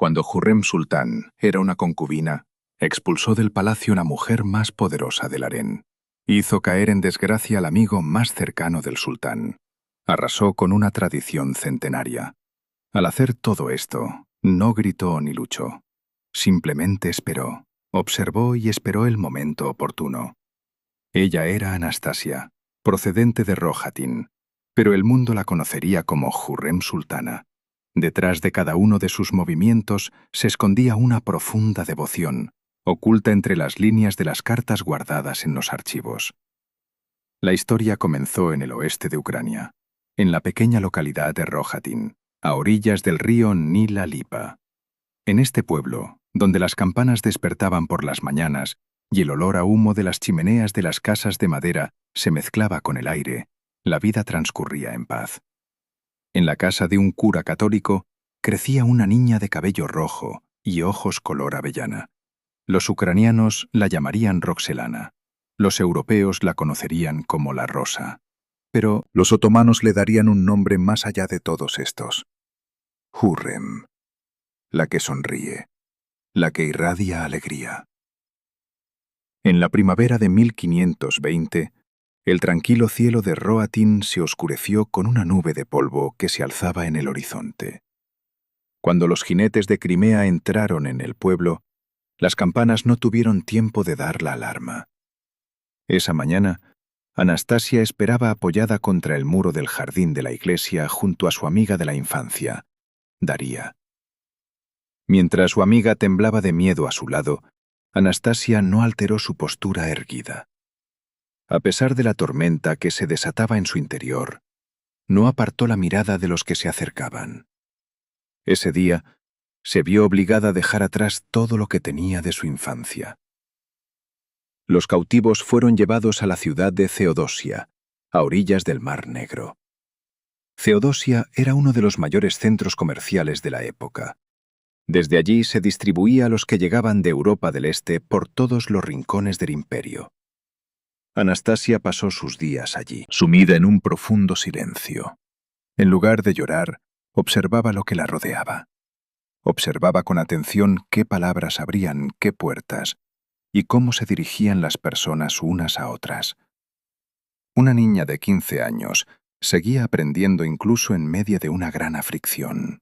Cuando Hurrem Sultán era una concubina, expulsó del palacio una mujer más poderosa del harén. Hizo caer en desgracia al amigo más cercano del sultán. Arrasó con una tradición centenaria. Al hacer todo esto, no gritó ni luchó. Simplemente esperó, observó y esperó el momento oportuno. Ella era Anastasia, procedente de Rohatyn, pero el mundo la conocería como Hurrem Sultana. Detrás de cada uno de sus movimientos se escondía una profunda devoción, oculta entre las líneas de las cartas guardadas en los archivos. La historia comenzó en el oeste de Ucrania, en la pequeña localidad de Rohatyn, a orillas del río Nila Lipa. En este pueblo, donde las campanas despertaban por las mañanas y el olor a humo de las chimeneas de las casas de madera se mezclaba con el aire, la vida transcurría en paz. En la casa de un cura católico crecía una niña de cabello rojo y ojos color avellana. Los ucranianos la llamarían Roxelana. Los europeos la conocerían como la Rosa. Pero los otomanos le darían un nombre más allá de todos estos. Hurrem, la que sonríe, la que irradia alegría. En la primavera de 1520, el tranquilo cielo de Rohatyn se oscureció con una nube de polvo que se alzaba en el horizonte. Cuando los jinetes de Crimea entraron en el pueblo, las campanas no tuvieron tiempo de dar la alarma. Esa mañana, Anastasia esperaba apoyada contra el muro del jardín de la iglesia junto a su amiga de la infancia, Daría. Mientras su amiga temblaba de miedo a su lado, Anastasia no alteró su postura erguida. A pesar de la tormenta que se desataba en su interior, no apartó la mirada de los que se acercaban. Ese día, se vio obligada a dejar atrás todo lo que tenía de su infancia. Los cautivos fueron llevados a la ciudad de Feodosia, a orillas del Mar Negro. Feodosia era uno de los mayores centros comerciales de la época. Desde allí se distribuía a los que llegaban de Europa del Este por todos los rincones del imperio. Anastasia pasó sus días allí, sumida en un profundo silencio. En lugar de llorar, observaba lo que la rodeaba. Observaba con atención qué palabras abrían qué puertas y cómo se dirigían las personas unas a otras. Una niña de 15 años seguía aprendiendo incluso en medio de una gran aflicción.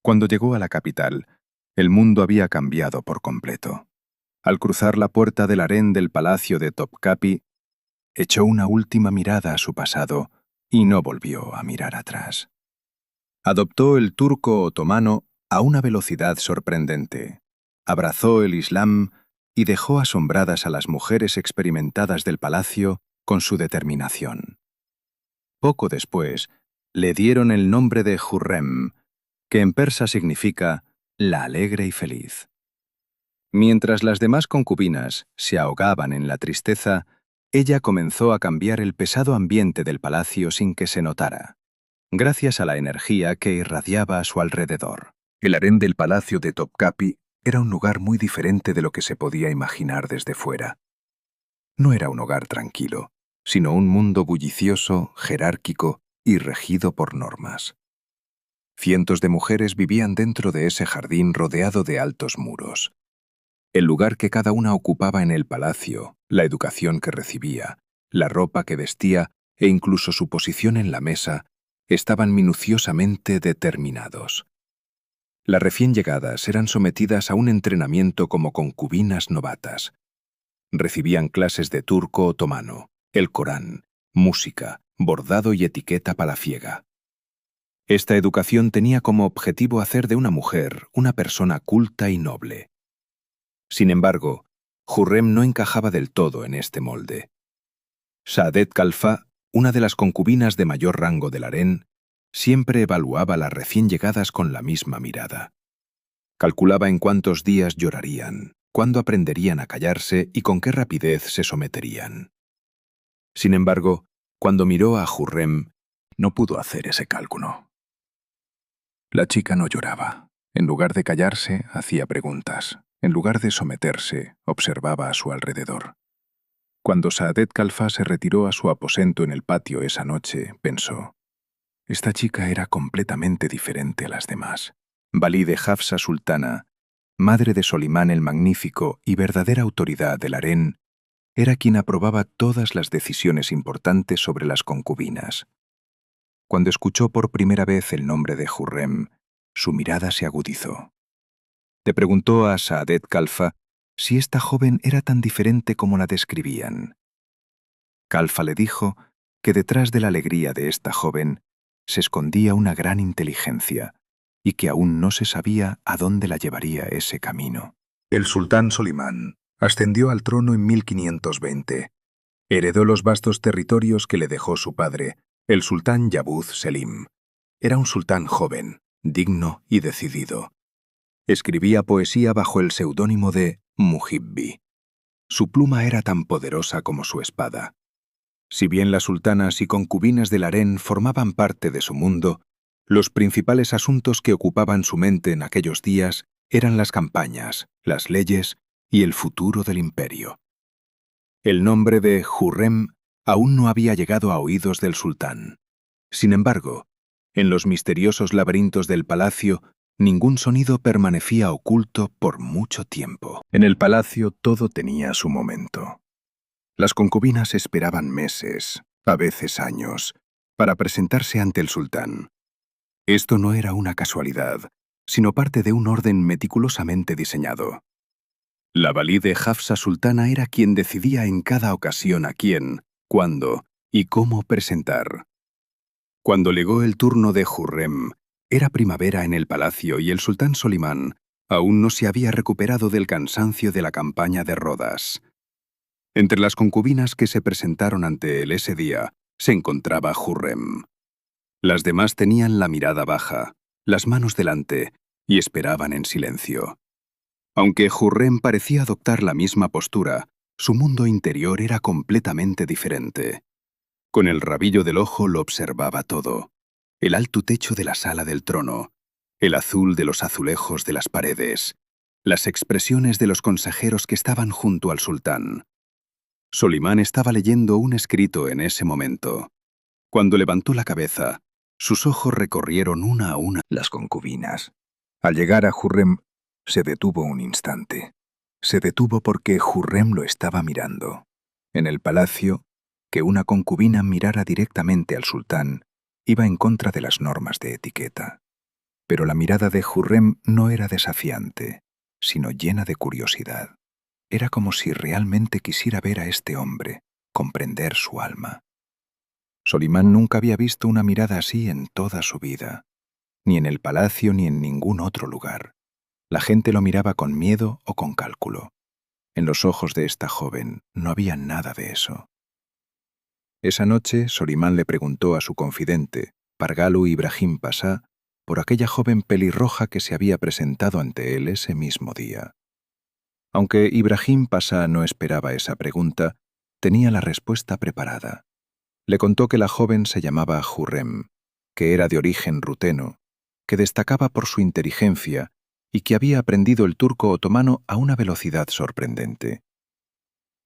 Cuando llegó a la capital, el mundo había cambiado por completo. Al cruzar la puerta del harén del palacio de Topkapi, echó una última mirada a su pasado y no volvió a mirar atrás. Adoptó el turco otomano a una velocidad sorprendente. Abrazó el Islam y dejó asombradas a las mujeres experimentadas del palacio con su determinación. Poco después, le dieron el nombre de Hurrem, que en persa significa la alegre y feliz. Mientras las demás concubinas se ahogaban en la tristeza, ella comenzó a cambiar el pesado ambiente del palacio sin que se notara, gracias a la energía que irradiaba a su alrededor. El harén del palacio de Topkapi era un lugar muy diferente de lo que se podía imaginar desde fuera. No era un hogar tranquilo, sino un mundo bullicioso, jerárquico y regido por normas. Cientos de mujeres vivían dentro de ese jardín rodeado de altos muros. El lugar que cada una ocupaba en el palacio, la educación que recibía, la ropa que vestía e incluso su posición en la mesa estaban minuciosamente determinados. Las recién llegadas eran sometidas a un entrenamiento como concubinas novatas. Recibían clases de turco otomano, el Corán, música, bordado y etiqueta palaciega. Esta educación tenía como objetivo hacer de una mujer una persona culta y noble. Sin embargo, Hurrem no encajaba del todo en este molde. Saadet Kalfa, una de las concubinas de mayor rango del harén, siempre evaluaba a las recién llegadas con la misma mirada. Calculaba en cuántos días llorarían, cuándo aprenderían a callarse y con qué rapidez se someterían. Sin embargo, cuando miró a Hurrem, no pudo hacer ese cálculo. La chica no lloraba. En lugar de callarse, hacía preguntas. En lugar de someterse, observaba a su alrededor. Cuando Saadet Kalfa se retiró a su aposento en el patio esa noche, pensó: esta chica era completamente diferente a las demás. Valí de Hafsa Sultana, madre de Solimán el Magnífico y verdadera autoridad del harén, era quien aprobaba todas las decisiones importantes sobre las concubinas. Cuando escuchó por primera vez el nombre de Hurrem, su mirada se agudizó. Le preguntó a Saadet Kalfa si esta joven era tan diferente como la describían. Kalfa le dijo que detrás de la alegría de esta joven se escondía una gran inteligencia y que aún no se sabía a dónde la llevaría ese camino. El sultán Solimán ascendió al trono en 1520. Heredó los vastos territorios que le dejó su padre, el sultán Yabuz Selim. Era un sultán joven, digno y decidido. Escribía poesía bajo el seudónimo de Muhibbi. Su pluma era tan poderosa como su espada. Si bien las sultanas y concubinas del harén formaban parte de su mundo, los principales asuntos que ocupaban su mente en aquellos días eran las campañas, las leyes y el futuro del imperio. El nombre de Hurrem aún no había llegado a oídos del sultán. Sin embargo, en los misteriosos laberintos del palacio, ningún sonido permanecía oculto por mucho tiempo. En el palacio todo tenía su momento. Las concubinas esperaban meses, a veces años, para presentarse ante el sultán. Esto no era una casualidad, sino parte de un orden meticulosamente diseñado. La valí de Hafsa Sultana era quien decidía en cada ocasión a quién, cuándo y cómo presentar. Cuando llegó el turno de Hurrem, era primavera en el palacio y el sultán Solimán aún no se había recuperado del cansancio de la campaña de Rodas. Entre las concubinas que se presentaron ante él ese día se encontraba Hurrem. Las demás tenían la mirada baja, las manos delante, y esperaban en silencio. Aunque Hurrem parecía adoptar la misma postura, su mundo interior era completamente diferente. Con el rabillo del ojo lo observaba todo: el alto techo de la sala del trono, el azul de los azulejos de las paredes, las expresiones de los consejeros que estaban junto al sultán. Solimán estaba leyendo un escrito en ese momento. Cuando levantó la cabeza, sus ojos recorrieron una a una las concubinas. Al llegar a Hurrem, se detuvo un instante. Se detuvo porque Hurrem lo estaba mirando. En el palacio, que una concubina mirara directamente al sultán iba en contra de las normas de etiqueta. Pero la mirada de Hurrem no era desafiante, sino llena de curiosidad. Era como si realmente quisiera ver a este hombre, comprender su alma. Solimán nunca había visto una mirada así en toda su vida, ni en el palacio ni en ningún otro lugar. La gente lo miraba con miedo o con cálculo. En los ojos de esta joven no había nada de eso. Esa noche, Solimán le preguntó a su confidente, Pargalu Ibrahim Pasá, por aquella joven pelirroja que se había presentado ante él ese mismo día. Aunque Ibrahim Pasá no esperaba esa pregunta, tenía la respuesta preparada. Le contó que la joven se llamaba Hurrem, que era de origen ruteno, que destacaba por su inteligencia y que había aprendido el turco otomano a una velocidad sorprendente.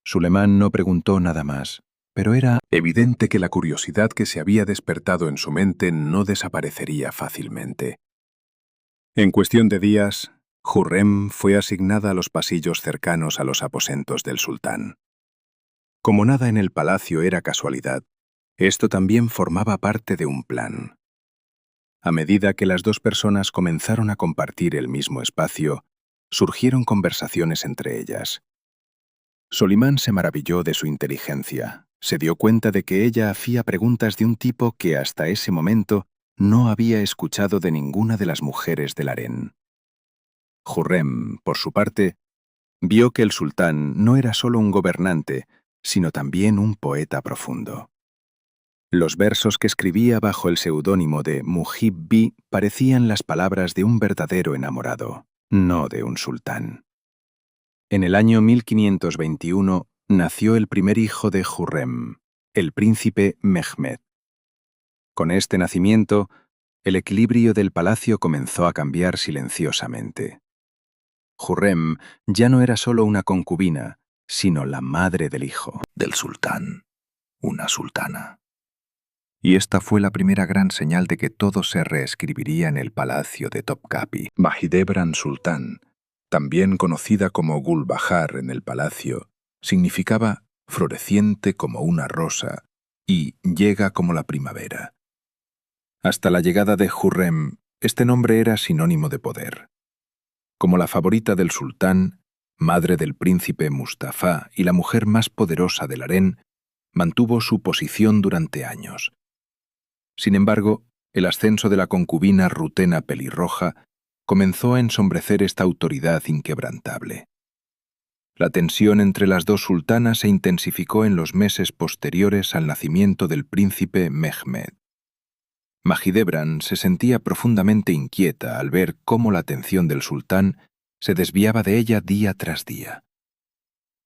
Sulemán no preguntó nada más, pero era evidente que la curiosidad que se había despertado en su mente no desaparecería fácilmente. En cuestión de días, Hurrem fue asignada a los pasillos cercanos a los aposentos del sultán. Como nada en el palacio era casualidad, esto también formaba parte de un plan. A medida que las dos personas comenzaron a compartir el mismo espacio, surgieron conversaciones entre ellas. Solimán se maravilló de su inteligencia. Se dio cuenta de que ella hacía preguntas de un tipo que hasta ese momento no había escuchado de ninguna de las mujeres del harén. Hurrem, por su parte, vio que el sultán no era solo un gobernante, sino también un poeta profundo. Los versos que escribía bajo el seudónimo de Muhibbi parecían las palabras de un verdadero enamorado, no de un sultán. En el año 1521 nació el primer hijo de Hurrem, el príncipe Mehmed. Con este nacimiento, el equilibrio del palacio comenzó a cambiar silenciosamente. Hurrem ya no era solo una concubina, sino la madre del hijo del sultán, una sultana. y esta fue la primera gran señal de que todo se reescribiría en el palacio de Topkapi. Mahidevran Sultán, también conocida como Gulbahar en el palacio, significaba floreciente como una rosa y llega como la primavera. Hasta la llegada de Hurrem, este nombre era sinónimo de poder. Como la favorita del sultán, madre del príncipe Mustafa y la mujer más poderosa del harén, mantuvo su posición durante años. Sin embargo, el ascenso de la concubina rutena pelirroja comenzó a ensombrecer esta autoridad inquebrantable. La tensión entre las dos sultanas se intensificó en los meses posteriores al nacimiento del príncipe Mehmed. Mahidevran se sentía profundamente inquieta al ver cómo la atención del sultán se desviaba de ella día tras día.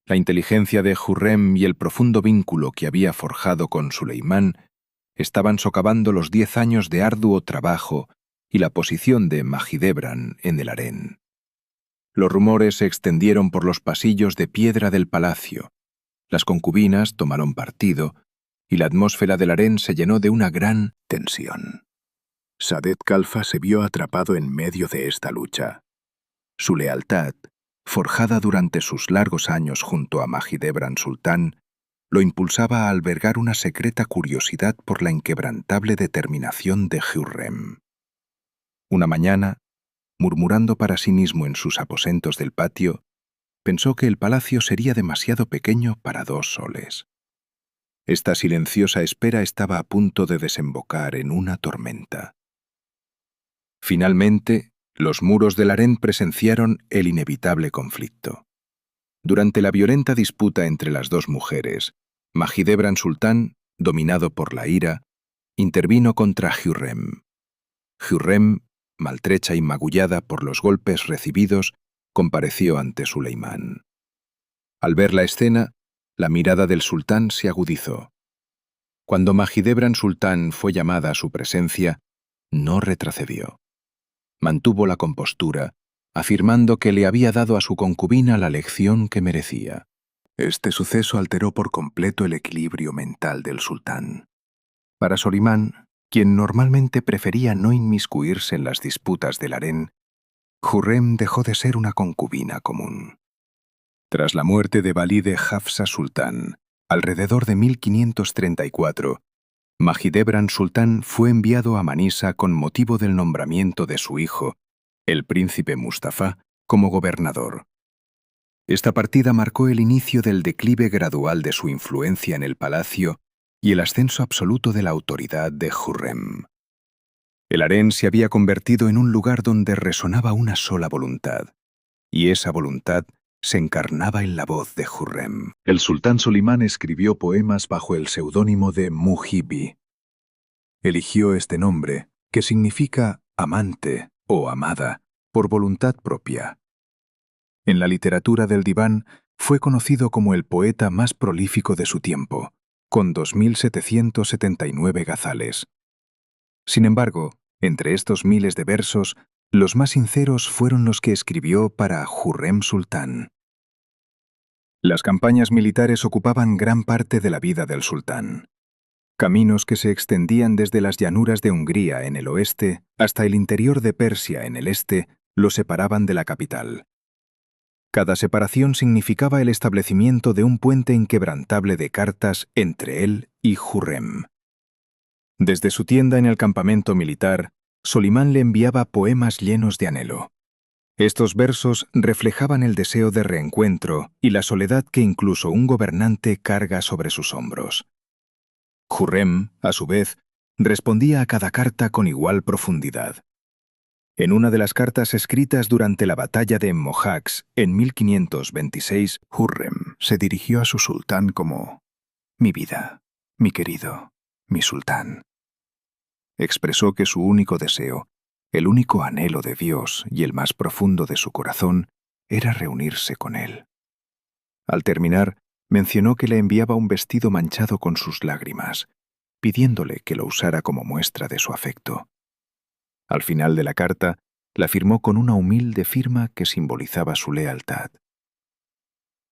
La inteligencia de Hurrem y el profundo vínculo que había forjado con Suleimán estaban socavando los 10 años de arduo trabajo y la posición de Mahidevran en el harén. Los rumores se extendieron por los pasillos de piedra del palacio, las concubinas tomaron partido y la atmósfera del harén se llenó de una gran tensión. Sadet Khalfa se vio atrapado en medio de esta lucha. Su lealtad, forjada durante sus largos años junto a Mahidevran Sultán, lo impulsaba a albergar una secreta curiosidad por la inquebrantable determinación de Hurrem. Una mañana, murmurando para sí mismo en sus aposentos del patio, pensó que el palacio sería demasiado pequeño para 2 soles. Esta silenciosa espera estaba a punto de desembocar en una tormenta. Finalmente, los muros del harén presenciaron el inevitable conflicto. Durante la violenta disputa entre las dos mujeres, Mahidevran Sultán, dominado por la ira, intervino contra Hurrem. Hurrem, maltrecha y magullada por los golpes recibidos, compareció ante Suleimán. Al ver la escena, la mirada del sultán se agudizó. Cuando Mahidevran Sultán fue llamada a su presencia, no retrocedió. Mantuvo la compostura, afirmando que le había dado a su concubina la lección que merecía. Este suceso alteró por completo el equilibrio mental del sultán. Para Solimán, quien normalmente prefería no inmiscuirse en las disputas del harén, Hurrem dejó de ser una concubina común. Tras la muerte de Valide Hafsa Sultán, alrededor de 1534, Mahidevran Sultán fue enviado a Manisa con motivo del nombramiento de su hijo, el príncipe Mustafa, como gobernador. Esta partida marcó el inicio del declive gradual de su influencia en el palacio y el ascenso absoluto de la autoridad de Hurrem. El harén se había convertido en un lugar donde resonaba una sola voluntad, y esa voluntad se encarnaba en la voz de Hurrem. El sultán Solimán escribió poemas bajo el seudónimo de Mujibi. Eligió este nombre, que significa amante o amada, por voluntad propia. En la literatura del diván fue conocido como el poeta más prolífico de su tiempo, con 2.779 gazales. Sin embargo, entre estos miles de versos, los más sinceros fueron los que escribió para Hurrem Sultán. Las campañas militares ocupaban gran parte de la vida del sultán. Caminos que se extendían desde las llanuras de Hungría en el oeste hasta el interior de Persia en el este lo separaban de la capital. Cada separación significaba el establecimiento de un puente inquebrantable de cartas entre él y Hurrem. Desde su tienda en el campamento militar, Solimán le enviaba poemas llenos de anhelo. Estos versos reflejaban el deseo de reencuentro y la soledad que incluso un gobernante carga sobre sus hombros. Hurrem, a su vez, respondía a cada carta con igual profundidad. En una de las cartas escritas durante la batalla de Mojax en 1526, Hurrem se dirigió a su sultán como «Mi vida, mi querido, mi sultán». Expresó que su único deseo, el único anhelo de Dios y el más profundo de su corazón, era reunirse con él. Al terminar, mencionó que le enviaba un vestido manchado con sus lágrimas, pidiéndole que lo usara como muestra de su afecto. Al final de la carta, la firmó con una humilde firma que simbolizaba su lealtad.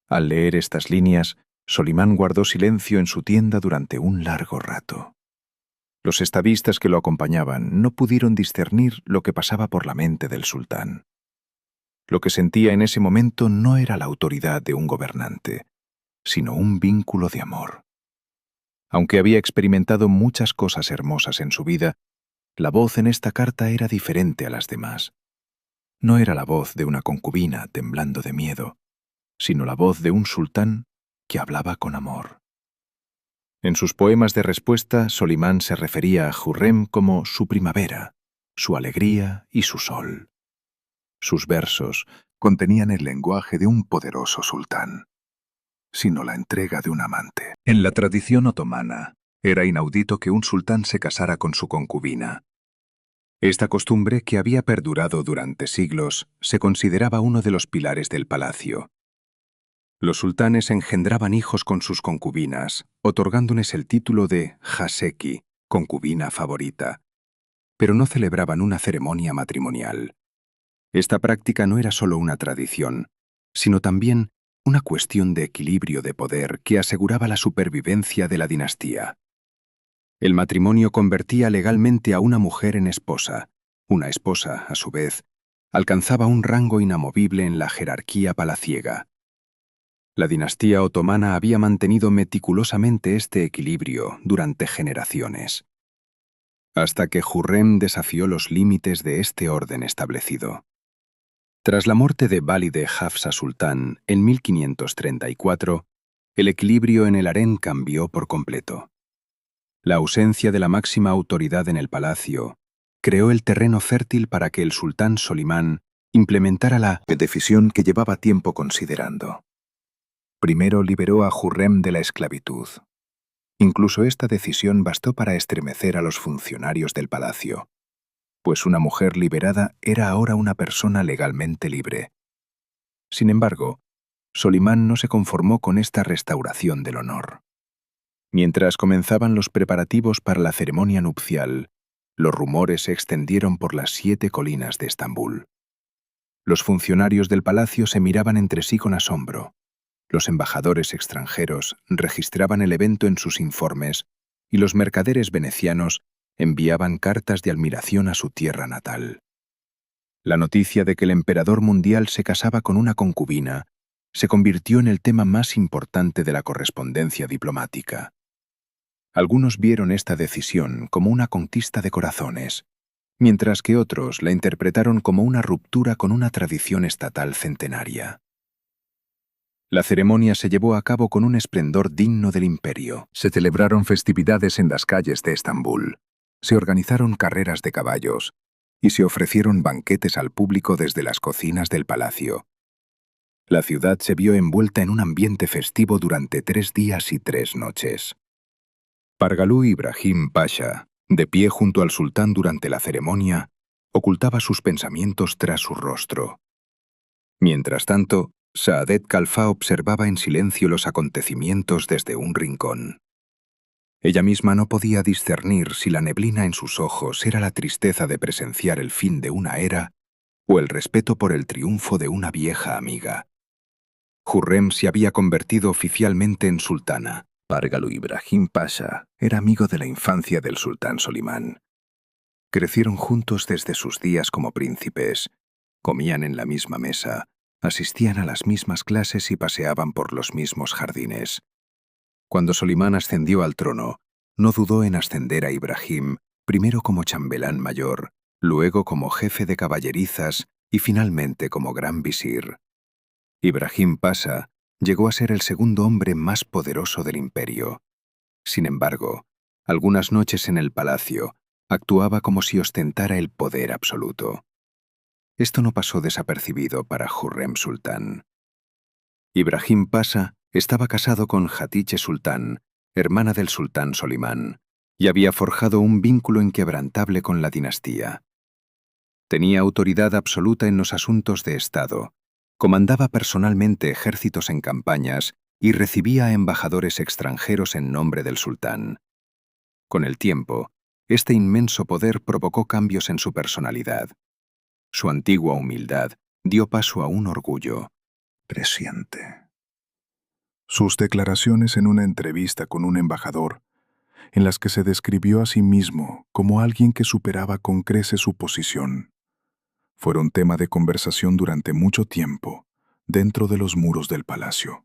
Al leer estas líneas, Solimán guardó silencio en su tienda durante un largo rato. Los estadistas que lo acompañaban no pudieron discernir lo que pasaba por la mente del sultán. Lo que sentía en ese momento no era la autoridad de un gobernante, sino un vínculo de amor. Aunque había experimentado muchas cosas hermosas en su vida, la voz en esta carta era diferente a las demás. No era la voz de una concubina temblando de miedo, sino la voz de un sultán que hablaba con amor. En sus poemas de respuesta, Solimán se refería a Jurrem como su primavera, su alegría y su sol. Sus versos contenían el lenguaje de un poderoso sultán, sino la entrega de un amante. En la tradición otomana, era inaudito que un sultán se casara con su concubina. Esta costumbre, que había perdurado durante siglos, se consideraba uno de los pilares del palacio. Los sultanes engendraban hijos con sus concubinas, otorgándoles el título de Haseki, concubina favorita, pero no celebraban una ceremonia matrimonial. Esta práctica no era solo una tradición, sino también una cuestión de equilibrio de poder que aseguraba la supervivencia de la dinastía. El matrimonio convertía legalmente a una mujer en esposa. Una esposa, a su vez, alcanzaba un rango inamovible en la jerarquía palaciega. La dinastía otomana había mantenido meticulosamente este equilibrio durante generaciones, hasta que Jurrem desafió los límites de este orden establecido. Tras la muerte de Valide Hafsa Sultán en 1534, el equilibrio en el harén cambió por completo. La ausencia de la máxima autoridad en el palacio creó el terreno fértil para que el sultán Solimán implementara la decisión que llevaba tiempo considerando. Primero liberó a Jurrem de la esclavitud. Incluso esta decisión bastó para estremecer a los funcionarios del palacio, pues una mujer liberada era ahora una persona legalmente libre. Sin embargo, Solimán no se conformó con esta restauración del honor. Mientras comenzaban los preparativos para la ceremonia nupcial, los rumores se extendieron por las 7 colinas de Estambul. Los funcionarios del palacio se miraban entre sí con asombro. Los embajadores extranjeros registraban el evento en sus informes y los mercaderes venecianos enviaban cartas de admiración a su tierra natal. La noticia de que el emperador mundial se casaba con una concubina se convirtió en el tema más importante de la correspondencia diplomática. Algunos vieron esta decisión como una conquista de corazones, mientras que otros la interpretaron como una ruptura con una tradición estatal centenaria. La ceremonia se llevó a cabo con un esplendor digno del imperio. Se celebraron festividades en las calles de Estambul, se organizaron carreras de caballos y se ofrecieron banquetes al público desde las cocinas del palacio. La ciudad se vio envuelta en un ambiente festivo durante 3 días y 3 noches. Pargalú Ibrahim Pasha, de pie junto al sultán durante la ceremonia, ocultaba sus pensamientos tras su rostro. Mientras tanto, Saadet Kalfa observaba en silencio los acontecimientos desde un rincón. Ella misma no podía discernir si la neblina en sus ojos era la tristeza de presenciar el fin de una era o el respeto por el triunfo de una vieja amiga. Jurrem se había convertido oficialmente en sultana. Pargalú Ibrahim Pasha era amigo de la infancia del sultán Solimán. Crecieron juntos desde sus días como príncipes, comían en la misma mesa, asistían a las mismas clases y paseaban por los mismos jardines. Cuando Solimán ascendió al trono, no dudó en ascender a Ibrahim, primero como chambelán mayor, luego como jefe de caballerizas y finalmente como gran visir. Ibrahim Pasha llegó a ser el segundo hombre más poderoso del imperio. Sin embargo, algunas noches en el palacio, actuaba como si ostentara el poder absoluto. Esto no pasó desapercibido para Jurrem Sultán. Ibrahim Pasha estaba casado con Hatice Sultán, hermana del sultán Solimán, y había forjado un vínculo inquebrantable con la dinastía. Tenía autoridad absoluta en los asuntos de Estado, comandaba personalmente ejércitos en campañas y recibía a embajadores extranjeros en nombre del sultán. Con el tiempo, este inmenso poder provocó cambios en su personalidad. Su antigua humildad dio paso a un orgullo creciente. Sus declaraciones en una entrevista con un embajador en las que se describió a sí mismo como alguien que superaba con creces su posición. Fueron tema de conversación durante mucho tiempo dentro de los muros del palacio.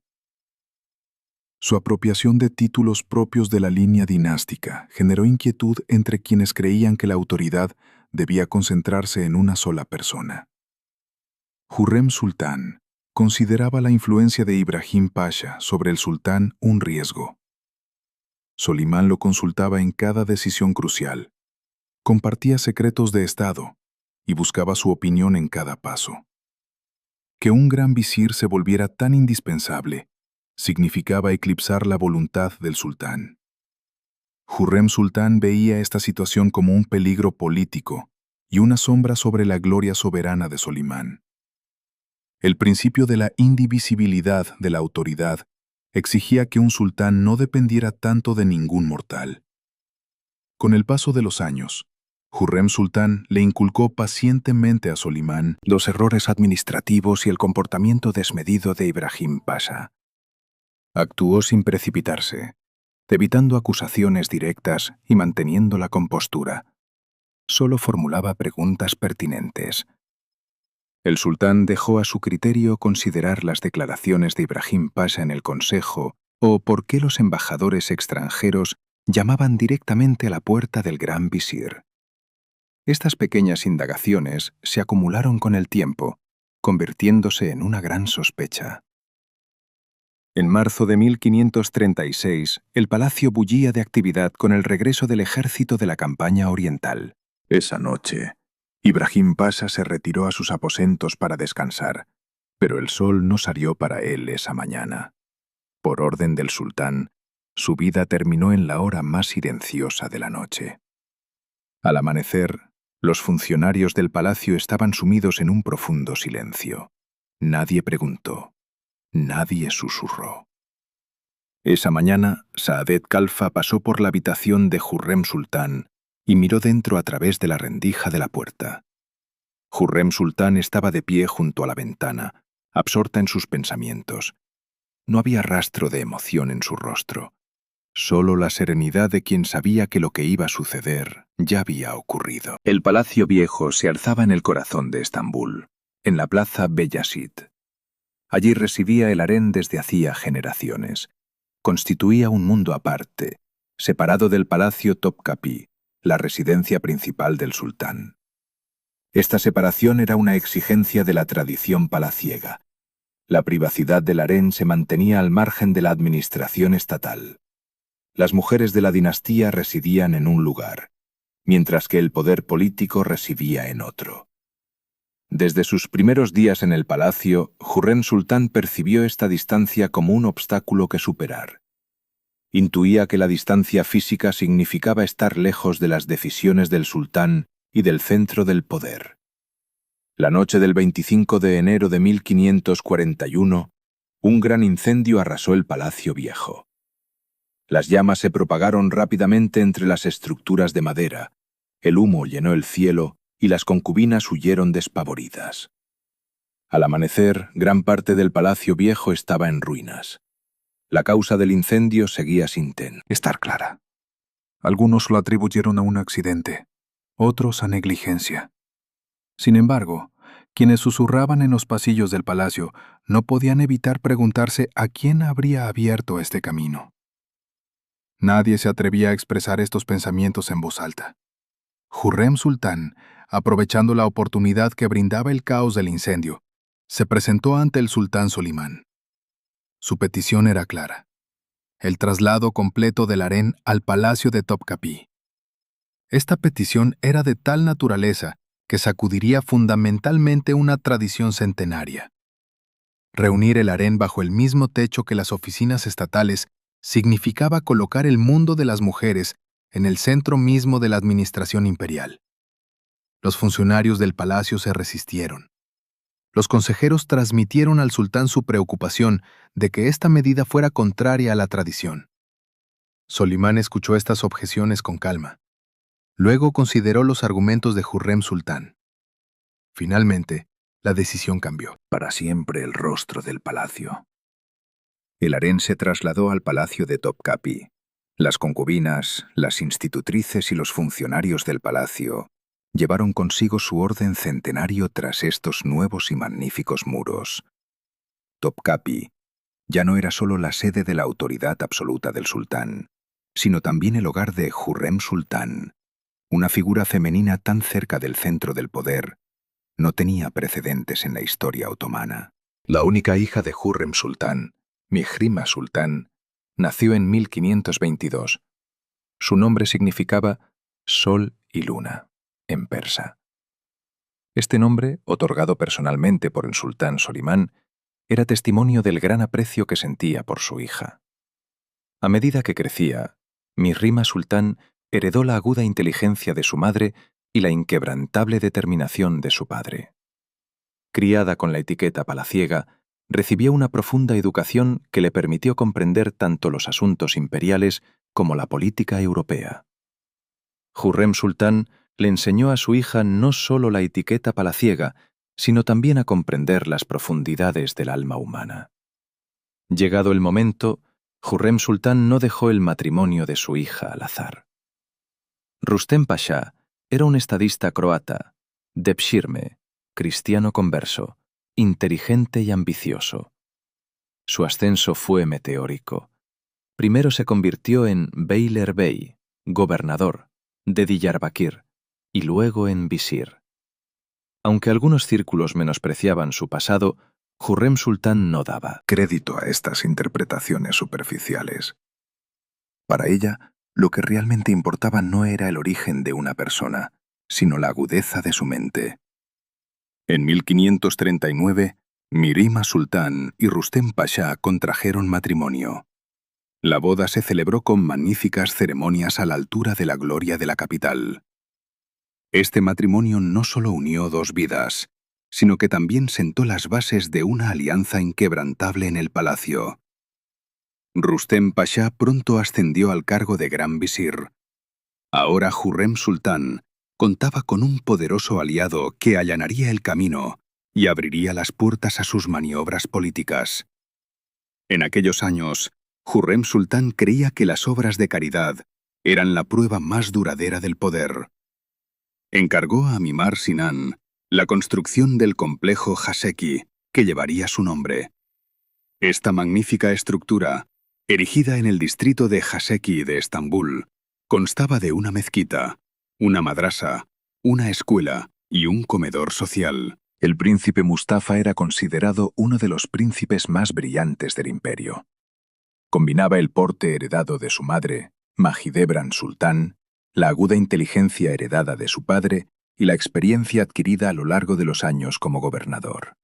Su apropiación de títulos propios de la línea dinástica generó inquietud entre quienes creían que la autoridad debía concentrarse en una sola persona. Hurrem Sultán consideraba la influencia de Ibrahim Pasha sobre el sultán un riesgo. Solimán lo consultaba en cada decisión crucial, compartía secretos de Estado y buscaba su opinión en cada paso. Que un gran visir se volviera tan indispensable significaba eclipsar la voluntad del sultán. Hurrem Sultán veía esta situación como un peligro político y una sombra sobre la gloria soberana de Solimán. El principio de la indivisibilidad de la autoridad exigía que un sultán no dependiera tanto de ningún mortal. Con el paso de los años, Hurrem Sultán le inculcó pacientemente a Solimán los errores administrativos y el comportamiento desmedido de Ibrahim Pasha. Actuó sin precipitarse, evitando acusaciones directas y manteniendo la compostura. Solo formulaba preguntas pertinentes. El sultán dejó a su criterio considerar las declaraciones de Ibrahim Pasha en el Consejo o por qué los embajadores extranjeros llamaban directamente a la puerta del gran visir. Estas pequeñas indagaciones se acumularon con el tiempo, convirtiéndose en una gran sospecha. En marzo de 1536, el palacio bullía de actividad con el regreso del ejército de la campaña oriental. Esa noche, Ibrahim Pasha se retiró a sus aposentos para descansar, pero el sol no salió para él esa mañana. Por orden del sultán, su vida terminó en la hora más silenciosa de la noche. Al amanecer, los funcionarios del palacio estaban sumidos en un profundo silencio. Nadie preguntó. Nadie susurró. Esa mañana, Saadet Khalfa pasó por la habitación de Hurrem Sultán y miró dentro a través de la rendija de la puerta. Hurrem Sultán estaba de pie junto a la ventana, absorta en sus pensamientos. No había rastro de emoción en su rostro, solo la serenidad de quien sabía que lo que iba a suceder ya había ocurrido. El Palacio Viejo se alzaba en el corazón de Estambul, en la plaza Beyazid. Allí residía el harén desde hacía generaciones. Constituía un mundo aparte, separado del Palacio Topkapi, la residencia principal del sultán. Esta separación era una exigencia de la tradición palaciega. La privacidad del harén se mantenía al margen de la administración estatal. Las mujeres de la dinastía residían en un lugar, mientras que el poder político residía en otro. Desde sus primeros días en el palacio, Hurrem Sultán percibió esta distancia como un obstáculo que superar. Intuía que la distancia física significaba estar lejos de las decisiones del sultán y del centro del poder. La noche del 25 de enero de 1541, un gran incendio arrasó el Palacio Viejo. Las llamas se propagaron rápidamente entre las estructuras de madera, el humo llenó el cielo y las concubinas huyeron despavoridas. Al amanecer, gran parte del Palacio Viejo estaba en ruinas. La causa del incendio seguía sin estar clara. Algunos lo atribuyeron a un accidente, otros a negligencia. Sin embargo, quienes susurraban en los pasillos del palacio no podían evitar preguntarse a quién habría abierto este camino. Nadie se atrevía a expresar estos pensamientos en voz alta. Hurrem Sultán, aprovechando la oportunidad que brindaba el caos del incendio, se presentó ante el sultán Solimán. Su petición era clara: el traslado completo del harén al palacio de Topkapi. Esta petición era de tal naturaleza que sacudiría fundamentalmente una tradición centenaria. Reunir el harén bajo el mismo techo que las oficinas estatales significaba colocar el mundo de las mujeres en el centro mismo de la administración imperial. Los funcionarios del palacio se resistieron. Los consejeros transmitieron al sultán su preocupación de que esta medida fuera contraria a la tradición. Solimán escuchó estas objeciones con calma. Luego consideró los argumentos de Hurrem Sultán. Finalmente, la decisión cambió para siempre el rostro del palacio. El harén se trasladó al palacio de Topkapi, Las concubinas, las institutrices y los funcionarios del palacio llevaron consigo su orden centenario tras estos nuevos y magníficos muros. Topkapi ya no era solo la sede de la autoridad absoluta del sultán, sino también el hogar de Hürrem Sultán, una figura femenina tan cerca del centro del poder. No tenía precedentes en la historia otomana. La única hija de Hürrem Sultán, Mihrima Sultán, nació en 1522. Su nombre significaba Sol y Luna, en persa. Este nombre, otorgado personalmente por el sultán Solimán, era testimonio del gran aprecio que sentía por su hija. A medida que crecía, Mihrima Sultán heredó la aguda inteligencia de su madre y la inquebrantable determinación de su padre. Criada con la etiqueta palaciega, recibió una profunda educación que le permitió comprender tanto los asuntos imperiales como la política europea. Hürrem Sultán le enseñó a su hija no solo la etiqueta palaciega, sino también a comprender las profundidades del alma humana. Llegado el momento, Hürrem Sultán no dejó el matrimonio de su hija al azar. Rustem Pasha era un estadista croata, Devshirme, cristiano converso, inteligente y ambicioso. Su ascenso fue meteórico. Primero se convirtió en Beylerbey, gobernador, de Diyarbakir, y luego en visir. Aunque algunos círculos menospreciaban su pasado, Hürrem Sultán no daba crédito a estas interpretaciones superficiales. Para ella, lo que realmente importaba no era el origen de una persona, sino la agudeza de su mente. En 1539, Mihrima Sultán y Rustem Pasha contrajeron matrimonio. La boda se celebró con magníficas ceremonias a la altura de la gloria de la capital. Este matrimonio no solo unió dos vidas, sino que también sentó las bases de una alianza inquebrantable en el palacio. Rustem Pasha pronto ascendió al cargo de gran visir. Ahora Hürrem Sultán contaba con un poderoso aliado que allanaría el camino y abriría las puertas a sus maniobras políticas. En aquellos años, Hürrem Sultán creía que las obras de caridad eran la prueba más duradera del poder. Encargó a Mimar Sinan la construcción del complejo Haseki, que llevaría su nombre. Esta magnífica estructura, erigida en el distrito de Haseki de Estambul, constaba de una mezquita, una madrasa, una escuela y un comedor social. El príncipe Mustafa era considerado uno de los príncipes más brillantes del imperio. Combinaba el porte heredado de su madre, Mahidevran Sultán, la aguda inteligencia heredada de su padre y la experiencia adquirida a lo largo de los años como gobernador.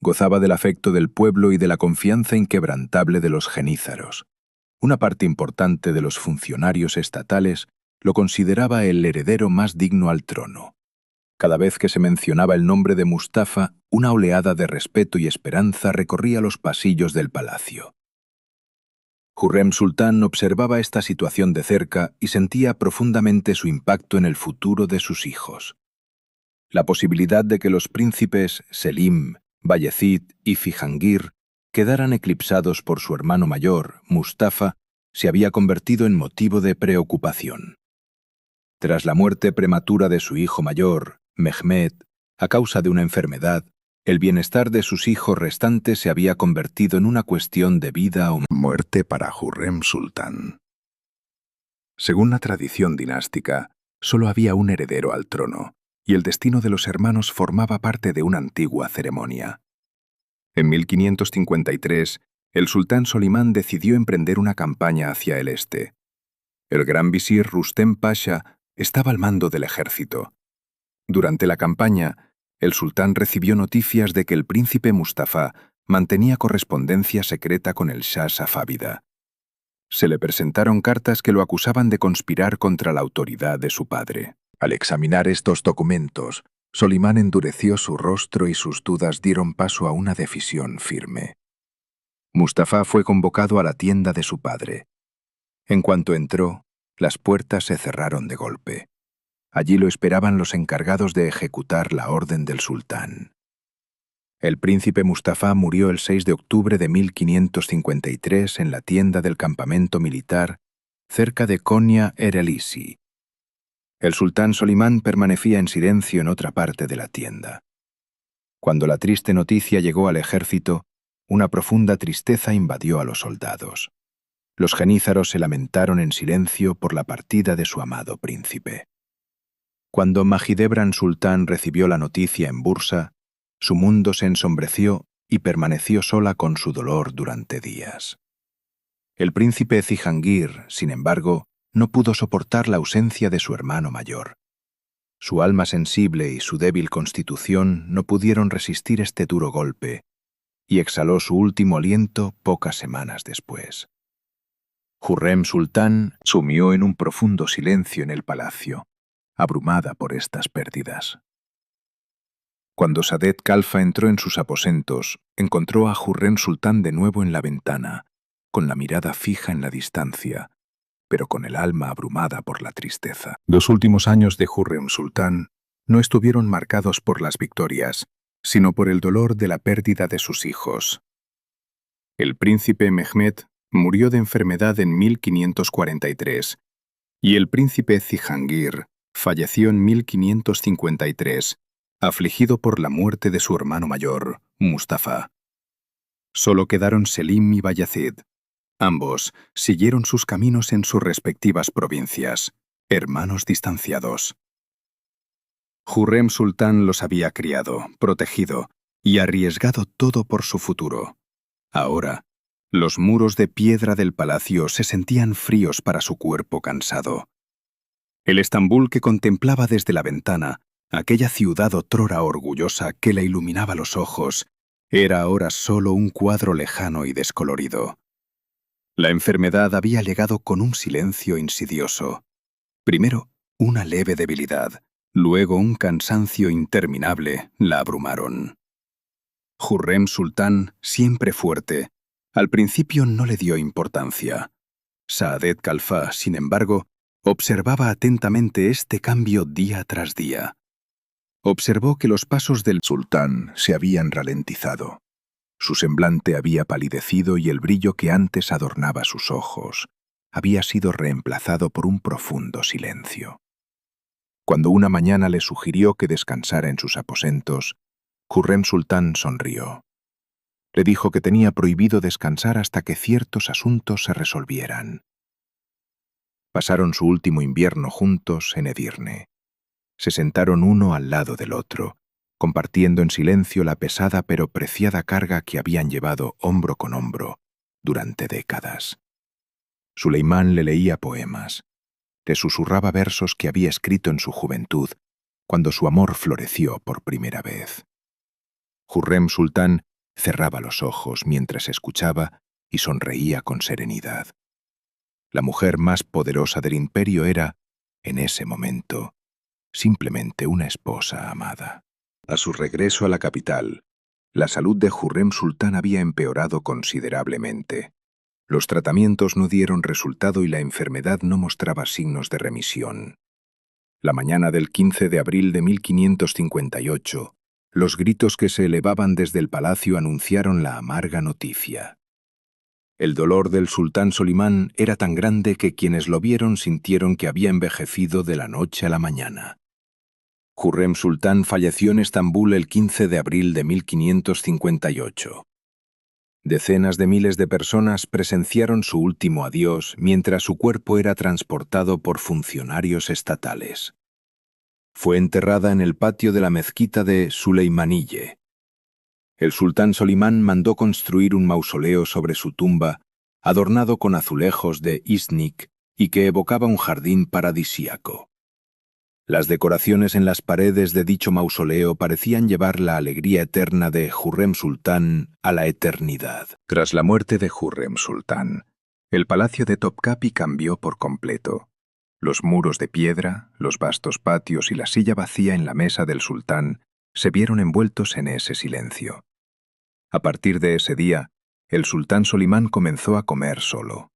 Gozaba del afecto del pueblo y de la confianza inquebrantable de los genízaros. Una parte importante de los funcionarios estatales lo consideraba el heredero más digno al trono. Cada vez que se mencionaba el nombre de Mustafa, una oleada de respeto y esperanza recorría los pasillos del palacio. Hürrem Sultán observaba esta situación de cerca y sentía profundamente su impacto en el futuro de sus hijos. La posibilidad de que los príncipes Selim, Bayezid y Fijangir quedaran eclipsados por su hermano mayor, Mustafa, se había convertido en motivo de preocupación. Tras la muerte prematura de su hijo mayor, Mehmed, a causa de una enfermedad, el bienestar de sus hijos restantes se había convertido en una cuestión de vida o muerte para Hürrem Sultán. Según la tradición dinástica, solo había un heredero al trono, y el destino de los hermanos formaba parte de una antigua ceremonia. En 1553, el sultán Solimán decidió emprender una campaña hacia el este. El gran visir Rustem Pasha estaba al mando del ejército. Durante la campaña, el sultán recibió noticias de que el príncipe Mustafa mantenía correspondencia secreta con el Shah safávida. Se le presentaron cartas que lo acusaban de conspirar contra la autoridad de su padre. Al examinar estos documentos, Solimán endureció su rostro y sus dudas dieron paso a una decisión firme. Mustafa fue convocado a la tienda de su padre. En cuanto entró, las puertas se cerraron de golpe. Allí lo esperaban los encargados de ejecutar la orden del sultán. El príncipe Mustafa murió el 6 de octubre de 1553 en la tienda del campamento militar cerca de Konya Erelisi. El sultán Solimán permanecía en silencio en otra parte de la tienda. Cuando la triste noticia llegó al ejército, una profunda tristeza invadió a los soldados. Los genízaros se lamentaron en silencio por la partida de su amado príncipe. Cuando Mahidevran Sultán recibió la noticia en Bursa, su mundo se ensombreció y permaneció sola con su dolor durante días. El príncipe Cihangir, sin embargo, no pudo soportar la ausencia de su hermano mayor. Su alma sensible y su débil constitución no pudieron resistir este duro golpe, y exhaló su último aliento pocas semanas después. Hurrem Sultán sumió en un profundo silencio en el palacio, abrumada por estas pérdidas. Cuando Sadet Kalfa entró en sus aposentos, encontró a Hurrem Sultán de nuevo en la ventana, con la mirada fija en la distancia, pero con el alma abrumada por la tristeza. Los últimos años de Hurrem Sultán no estuvieron marcados por las victorias, sino por el dolor de la pérdida de sus hijos. El príncipe Mehmed murió de enfermedad en 1543, y el príncipe Cihangir falleció en 1553, afligido por la muerte de su hermano mayor, Mustafa. Solo quedaron Selim y Bayezid. Ambos siguieron sus caminos en sus respectivas provincias, hermanos distanciados. Hurrem Sultán los había criado, protegido y arriesgado todo por su futuro. Ahora, los muros de piedra del palacio se sentían fríos para su cuerpo cansado. El Estambul que contemplaba desde la ventana, aquella ciudad otrora orgullosa que le iluminaba los ojos, era ahora solo un cuadro lejano y descolorido. La enfermedad había llegado con un silencio insidioso. Primero, una leve debilidad, luego un cansancio interminable la abrumaron. Hurrem Sultán, siempre fuerte, al principio no le dio importancia. Saadet Kalfa, sin embargo, observaba atentamente este cambio día tras día. Observó que los pasos del sultán se habían ralentizado. Su semblante había palidecido y el brillo que antes adornaba sus ojos había sido reemplazado por un profundo silencio. Cuando una mañana le sugirió que descansara en sus aposentos, Hurrem Sultán sonrió. Le dijo que tenía prohibido descansar hasta que ciertos asuntos se resolvieran. Pasaron su último invierno juntos en Edirne. Se sentaron uno al lado del otro, compartiendo en silencio la pesada pero preciada carga que habían llevado hombro con hombro durante décadas. Suleimán le leía poemas, le susurraba versos que había escrito en su juventud, cuando su amor floreció por primera vez. Hurrem Sultán cerraba los ojos mientras escuchaba y sonreía con serenidad. La mujer más poderosa del imperio era, en ese momento, simplemente una esposa amada. A su regreso a la capital, la salud de Hurrem Sultán había empeorado considerablemente. Los tratamientos no dieron resultado y la enfermedad no mostraba signos de remisión. La mañana del 15 de abril de 1558, los gritos que se elevaban desde el palacio anunciaron la amarga noticia. El dolor del sultán Solimán era tan grande que quienes lo vieron sintieron que había envejecido de la noche a la mañana. Hurrem Sultán falleció en Estambul el 15 de abril de 1558. Decenas de miles de personas presenciaron su último adiós mientras su cuerpo era transportado por funcionarios estatales. Fue enterrada en el patio de la mezquita de Süleymaniyye. El sultán Solimán mandó construir un mausoleo sobre su tumba, adornado con azulejos de Iznik y que evocaba un jardín paradisíaco. Las decoraciones en las paredes de dicho mausoleo parecían llevar la alegría eterna de Hurrem Sultán a la eternidad. Tras la muerte de Hurrem Sultán, el palacio de Topkapi cambió por completo. Los muros de piedra, los vastos patios y la silla vacía en la mesa del sultán se vieron envueltos en ese silencio. A partir de ese día, el sultán Solimán comenzó a comer solo.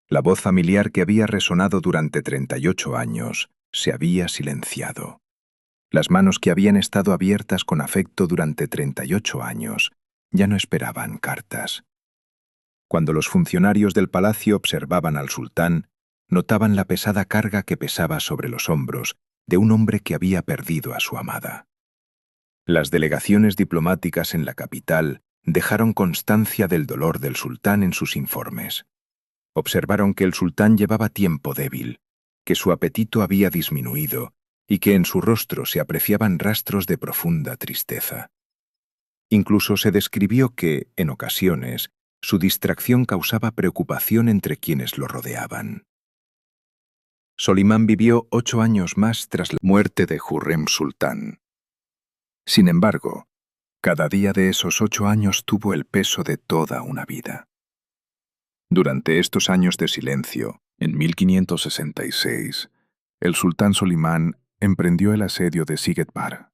La voz familiar que había resonado durante 38 años se había silenciado. Las manos que habían estado abiertas con afecto durante 38 años ya no esperaban cartas. Cuando los funcionarios del palacio observaban al sultán, notaban la pesada carga que pesaba sobre los hombros de un hombre que había perdido a su amada. Las delegaciones diplomáticas en la capital dejaron constancia del dolor del sultán en sus informes. Observaron que el sultán llevaba tiempo débil, que su apetito había disminuido y que en su rostro se apreciaban rastros de profunda tristeza. Incluso se describió que, en ocasiones, su distracción causaba preocupación entre quienes lo rodeaban. Solimán vivió 8 años más tras la muerte de Hurrem Sultán. Sin embargo, cada día de esos 8 años tuvo el peso de toda una vida. Durante estos años de silencio, en 1566, el sultán Solimán emprendió el asedio de Sigetbar.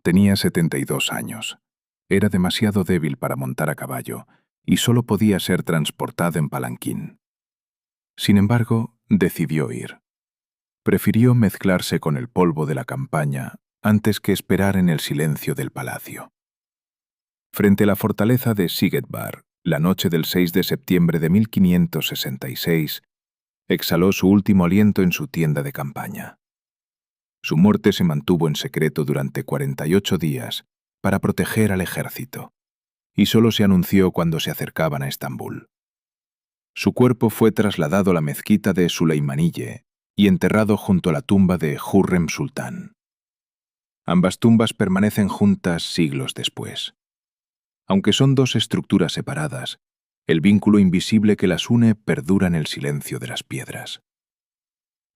Tenía 72 años. Era demasiado débil para montar a caballo y solo podía ser transportado en palanquín. Sin embargo, decidió ir. Prefirió mezclarse con el polvo de la campaña antes que esperar en el silencio del palacio. Frente a la fortaleza de Sigetbar, la noche del 6 de septiembre de 1566, exhaló su último aliento en su tienda de campaña. Su muerte se mantuvo en secreto durante 48 días para proteger al ejército, y solo se anunció cuando se acercaban a Estambul. Su cuerpo fue trasladado a la mezquita de Süleymaniyye y enterrado junto a la tumba de Hurrem Sultán. Ambas tumbas permanecen juntas siglos después. Aunque son dos estructuras separadas, el vínculo invisible que las une perdura en el silencio de las piedras.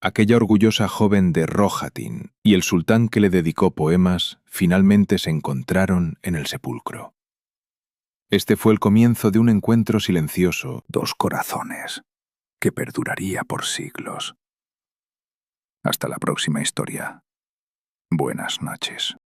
Aquella orgullosa joven de Rohatyn y el sultán que le dedicó poemas finalmente se encontraron en el sepulcro. Este fue el comienzo de un encuentro silencioso, dos corazones, que perduraría por siglos. Hasta la próxima historia. Buenas noches.